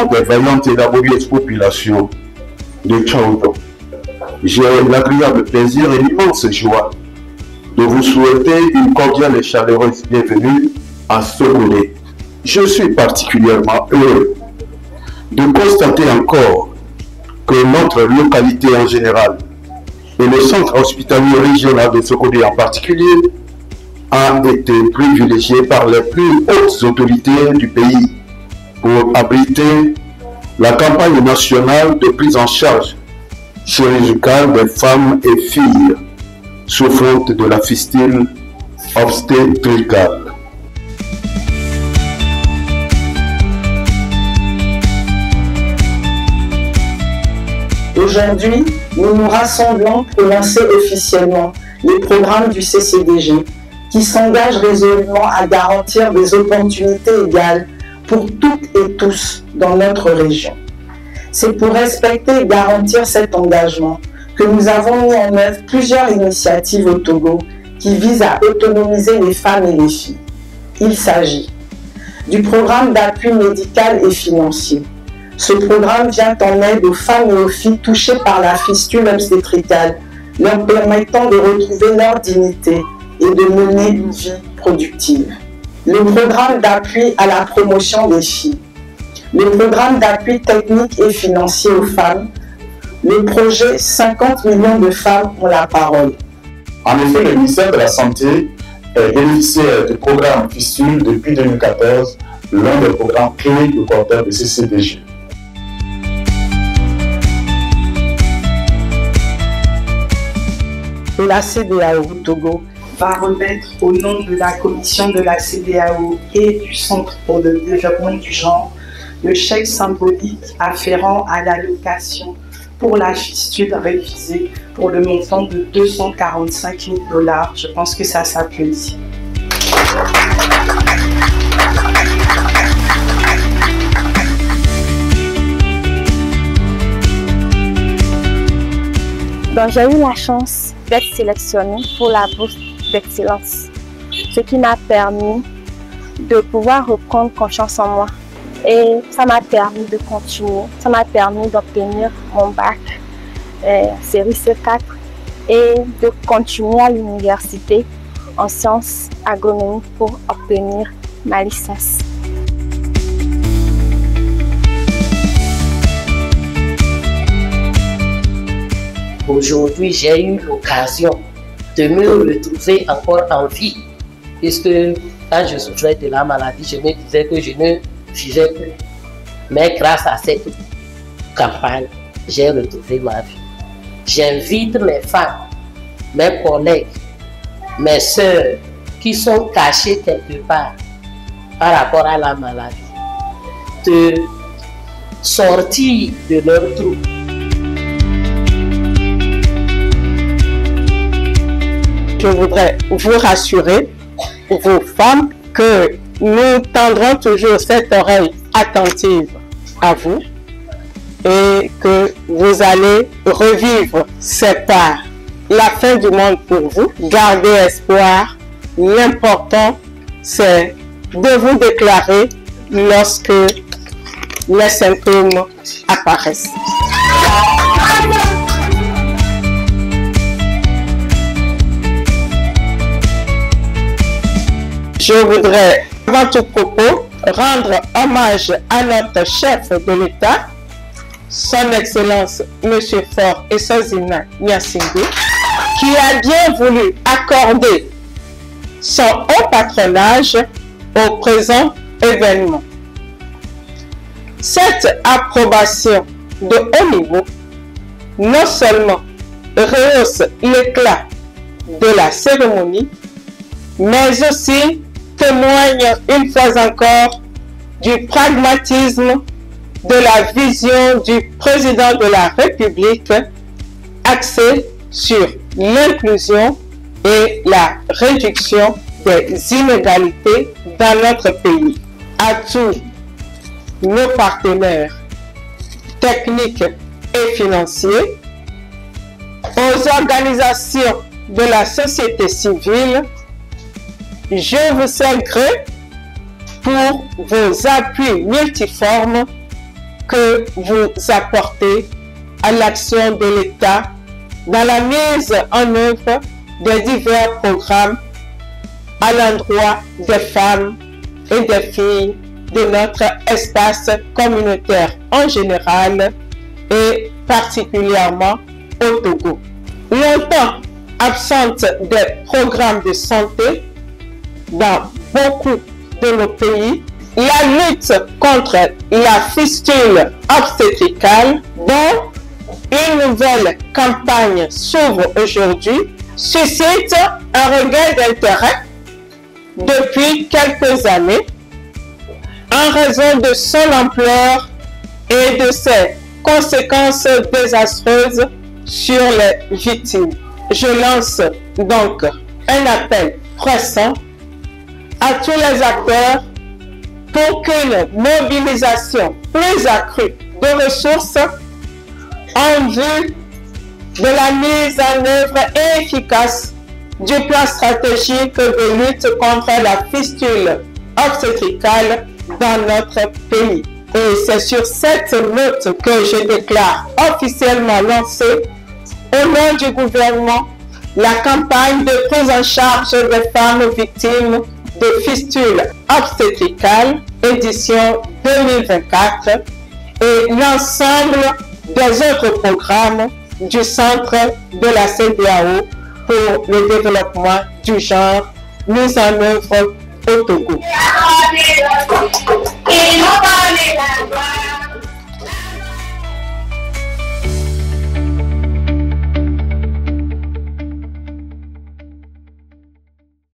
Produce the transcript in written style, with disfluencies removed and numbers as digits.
nom des vaillantes et laborieuses populations de Tchaoudo, j'ai l'agréable plaisir et l'immense joie de vous souhaiter une cordiale et chaleureuse bienvenue à Sokolé. Je suis particulièrement heureux de constater encore que notre localité en général et le centre hospitalier régional de Sokolé en particulier a été privilégié par les plus hautes autorités du pays pour abriter la campagne nationale de prise en charge chirurgicale des femmes et filles souffrant de la fistule obstétricale. Aujourd'hui, nous nous rassemblons pour lancer officiellement les programmes du CCDG qui s'engagent résolument à garantir des opportunités égales pour toutes et tous dans notre région. C'est pour respecter et garantir cet engagement que nous avons mis en œuvre plusieurs initiatives au Togo qui visent à autonomiser les femmes et les filles. Il s'agit du programme d'appui médical et financier. Ce programme vient en aide aux femmes et aux filles touchées par la fistule obstétricale, leur permettant de retrouver leur dignité et de mener une vie productive. Le programme d'appui à la promotion des filles. Le programme d'appui technique et financier aux femmes. Le projet 50 millions de femmes ont la parole. En effet, le ministère de la Santé est bénéficiaire du programme Fistule depuis 2014, l'un des programmes clés du porteur de CCDG. La CEDEAO Togo va remettre au nom de la commission de la CEDEAO et du Centre pour le développement du genre le chèque symbolique afférent à l'allocation pour la fistule révisée pour le montant de 245 000 $. Je pense que ça s'applaudit. Donc, j'ai eu la chance d'être sélectionnée pour la bourse d'excellence, ce qui m'a permis de pouvoir reprendre confiance en moi. Et ça m'a permis de continuer, ça m'a permis d'obtenir mon bac série C4 et de continuer à l'université en sciences agronomiques pour obtenir ma licence. Aujourd'hui, j'ai eu l'occasion de me retrouver encore en vie, puisque quand je souffrais de la maladie, je me disais que je ne vivais plus. Mais grâce à cette campagne, j'ai retrouvé ma vie. J'invite mes femmes, mes collègues, mes sœurs qui sont cachées quelque part par rapport à la maladie, de sortir de leur trou. Je voudrais vous rassurer, vos femmes, que nous tendrons toujours cette oreille attentive à vous et que vous allez revivre cette part. La fin du monde pour vous. Gardez espoir. L'important, c'est de vous déclarer lorsque les symptômes apparaissent. Je voudrais, avant tout propos, rendre hommage à notre chef de l'État, Son Excellence M. Faure Essozina Nyasingbe, qui a bien voulu accorder son haut patronage au présent événement. Cette approbation de haut niveau non seulement rehausse l'éclat de la cérémonie, mais aussi témoigne une fois encore du pragmatisme de la vision du président de la République axée sur l'inclusion et la réduction des inégalités dans notre pays. À tous nos partenaires techniques et financiers, aux organisations de la société civile, je vous sais gré pour vos appuis multiformes que vous apportez à l'action de l'État dans la mise en œuvre des divers programmes à l'endroit des femmes et des filles de notre espace communautaire en général et particulièrement au Togo. Longtemps absente des programmes de santé dans beaucoup de nos pays, la lutte contre la fistule obstétricale, dont une nouvelle campagne s'ouvre aujourd'hui, suscite un regain d'intérêt depuis quelques années en raison de son ampleur et de ses conséquences désastreuses sur les victimes. Je lance donc un appel pressant à tous les acteurs pour qu'une mobilisation plus accrue de ressources en vue de la mise en œuvre efficace du plan stratégique de lutte contre la fistule obstétricale dans notre pays. Et c'est sur cette note que je déclare officiellement lancée au nom du gouvernement la campagne de prise en charge des femmes victimes de fistules obstétricales édition 2024 et l'ensemble des autres programmes du centre de la CEDEAO pour le développement du genre mis en œuvre au Togo.